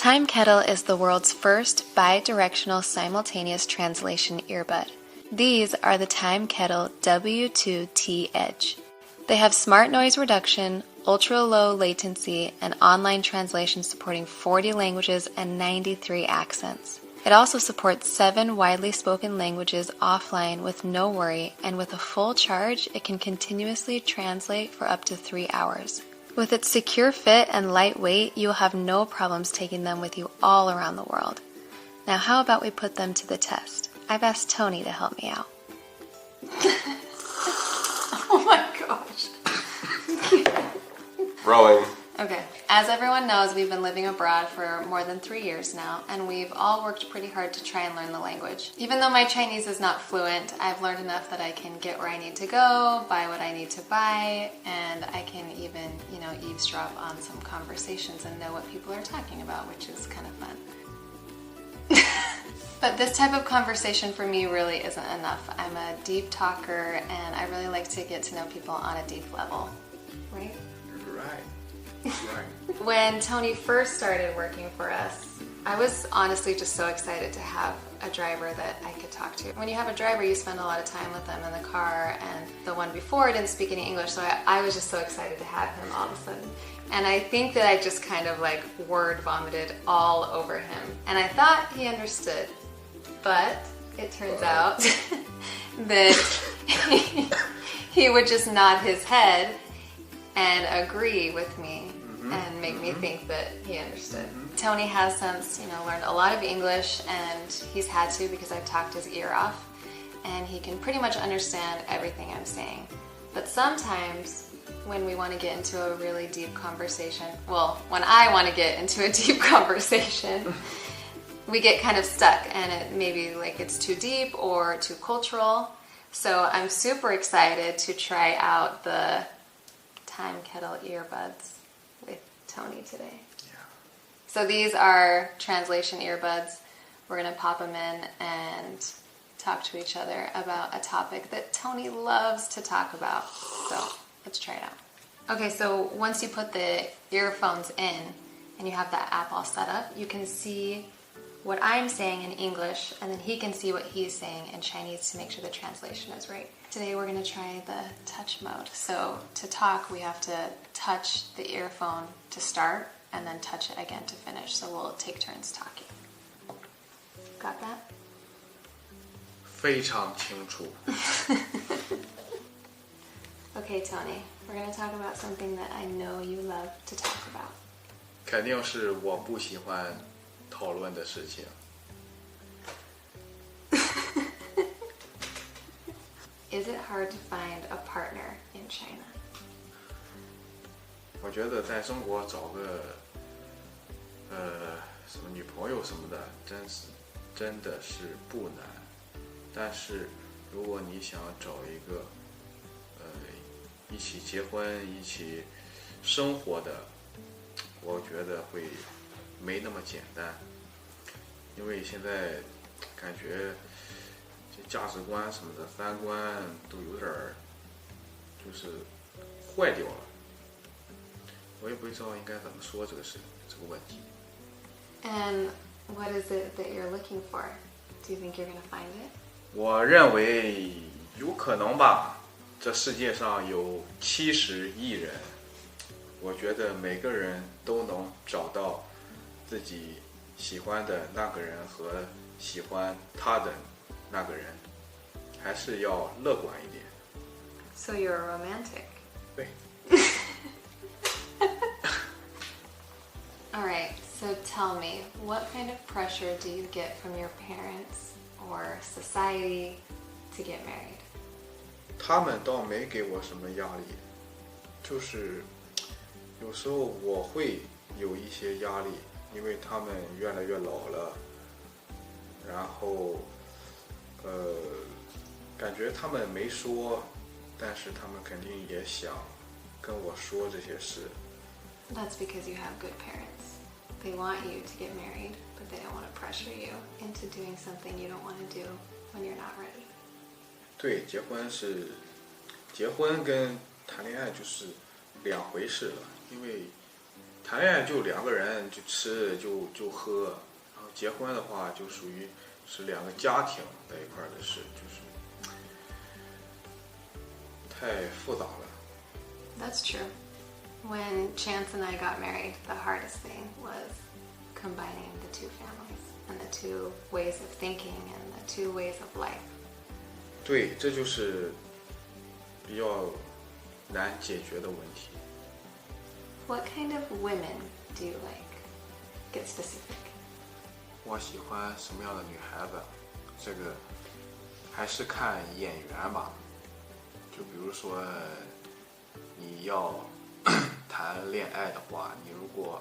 Time Kettle is the world's first bi-directional simultaneous translation earbud. These are the Time Kettle W2T Edge. They have smart noise reduction, ultra-low latency, and online translation supporting 40 languages and 93 accents. It also supports 7 widely spoken languages offline with no worry, and with a full charge, it can continuously translate for up to 3 hours. With its secure fit and light weight, you will have no problems taking them with you all around the world. Now, how about we put them to the test? I've asked Tony to help me out. Oh my gosh. Rolling. Okay. As everyone knows, we've been living abroad for more than 3 years now, and we've all worked pretty hard to try and learn the language. Even though my Chinese is not fluent, I've learned enough that I can get where I need to go, buy what I need to buy, and I can even, eavesdrop on some conversations and know what people are talking about, which is kind of fun. But this type of conversation for me really isn't enough. I'm a deep talker, and I really like to get to know people on a deep level. Right? Right. When Tony first started working for us, I was honestly just so excited to have a driver that I could talk to. When you have a driver, you spend a lot of time with them in the car, and the one before didn't speak any English, so I was just so excited to have him all of a sudden. And I think that I just kind of word vomited all over him. And I thought he understood, but it turns out that he would just nod his head and agree with me and make me think that he understood. Tony has since, learned a lot of English, and he's had to because I've talked his ear off, and he can pretty much understand everything I'm saying. But sometimes when we want to get into a really deep conversation, when I want to get into a deep conversation, we get kind of stuck, and it maybe it's too deep or too cultural. So I'm super excited to try out the Time Kettle earbuds with Tony today. Yeah. So these are translation earbuds. We're going to pop them in and talk to each other about a topic that Tony loves to talk about. So let's try it out. Okay, so once you put the earphones in and you have that app all set up, you can see what I'm saying in English, and then he can see what he's saying in Chinese to make sure the translation is right. Today we're going to try the touch mode. So to talk, we have to touch the earphone to start and then touch it again to finish. So we'll take turns talking. Got that? 非常清楚。 Okay, Tony, we're going to talk about something that I know you love to talk about. 肯定是我不喜欢讨论的事情。 Is it hard to find a partner in China? 我觉得在中国找个什么女朋友什么的，真的是不难。但是如果你想找一个一起结婚、一起生活的，我觉得会没那么简单。因为现在感觉这价值观什么的、三观都有点就是坏掉了。我也不知道应该怎么说这个问题。 And what is it that you're looking for? Do you think you're going to find it? 我认为有可能吧。这世界上有70亿人，我觉得每个人都能找到自己喜欢的那个人和喜欢他的那个人，还是要乐观一点。 So you're a romantic. 对。All right, so tell me, what kind of pressure do you get from your parents or society to get married? 他们倒没给我什么压力，就是有时候我会有一些压力，因为他们越来越老了，然后感觉他们没说，但是他们肯定也想跟我说这些事。 That's because you have good parents. They want you to get married, but they don't want to pressure you into doing something you don't want to do when you're not ready. 对，结婚跟谈恋爱就是两回事了，因为谈恋爱就两个人就吃就喝，然后结婚的话就属于是两个家庭在一块儿的事，就是太复杂了。That's true. When Chance and I got married, the hardest thing was combining the two families and the two ways of thinking and the two ways of life. 对，这就是比较难解决的问题。What kind of women do you like? Get specific. 我喜欢什么样的女孩子？这个还是看眼缘吧。就比如说，你要谈恋爱的话，你如果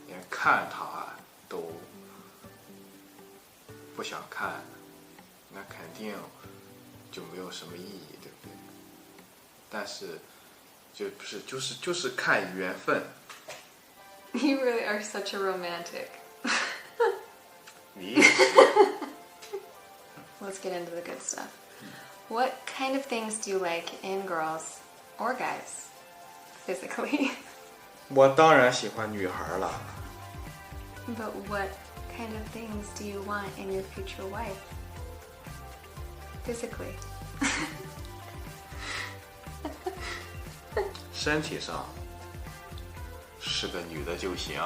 连看她都不想看，那肯定就没有什么意义，对不对？但是就是看缘分。You really are such a romantic. 你也是。Let's get into the good stuff. What kind of things do you like in girls or guys, physically? 我当然喜欢女孩了。But what kind of things do you want in your future wife? Physically. 身体上是个女的就行。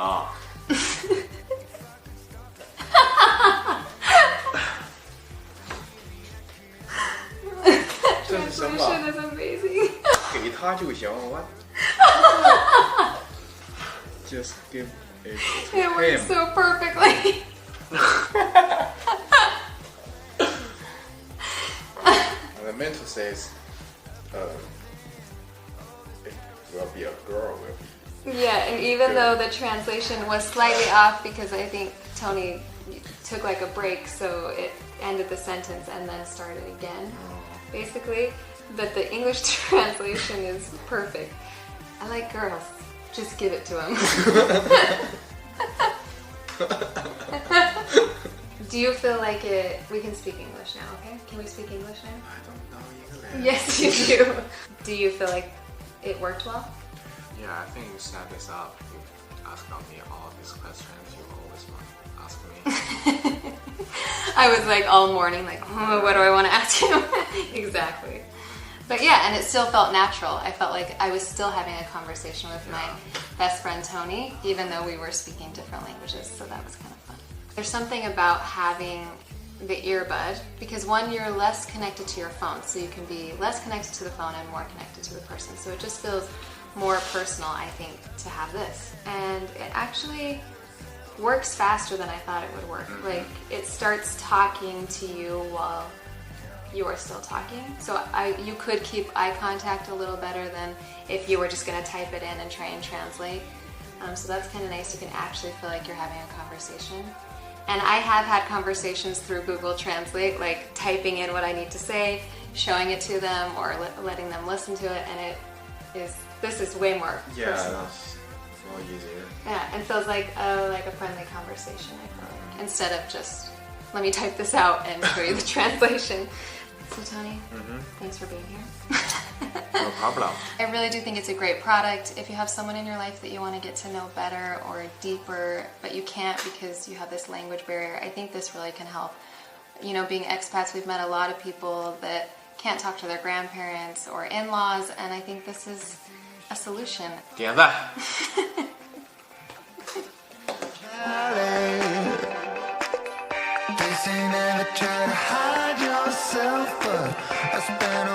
这是什么？ Translation is amazing. 给她就行。我 Just give it to It works him. so perfectly. I meant to say is, it will be a girl. Will be. Yeah, and even though the translation was slightly off because I think Tony took like a break, so it ended the sentence and then started again, basically. But the English translation is perfect. I like girls. Just give it to him. Do you feel like it? We can speak English now, okay? Can we speak English now? I don't know English. Yes, you do. Do you feel like it worked well? Yeah, I think you set this up. You ask me all these questions you always want to ask me. I was like all morning, like, oh, what do I want to ask him? Exactly. But yeah, and it still felt natural. I felt like I was still having a conversation with my best friend Tony, even though we were speaking different languages, so that was kind of fun. There's something about having the earbud, because one, you're less connected to your phone, so you can be less connected to the phone and more connected to the person. So it just feels more personal, I think, to have this. And it actually works faster than I thought it would work. Like, it starts talking to you while you are still talking. So you could keep eye contact a little better than if you were just going to type it in and try and translate. So that's kind of nice. You can actually feel like you're having a conversation. And I have had conversations through Google Translate, like typing in what I need to say, showing it to them, or letting them listen to it, and this is way more personal. That's more easier. Yeah, and feels like a friendly conversation, I feel like, instead of just, let me type this out and show you the translation. So Tony, thanks for being here. No problem. I really do think it's a great product. If you have someone in your life that you want to get to know better or deeper, but you can't because you have this language barrier, I think this really can help. You know, being expats, we've met a lot of people that can't talk to their grandparents or in-laws, and I think this is a solution. 点赞。 They say never try to hide yourself, but I spent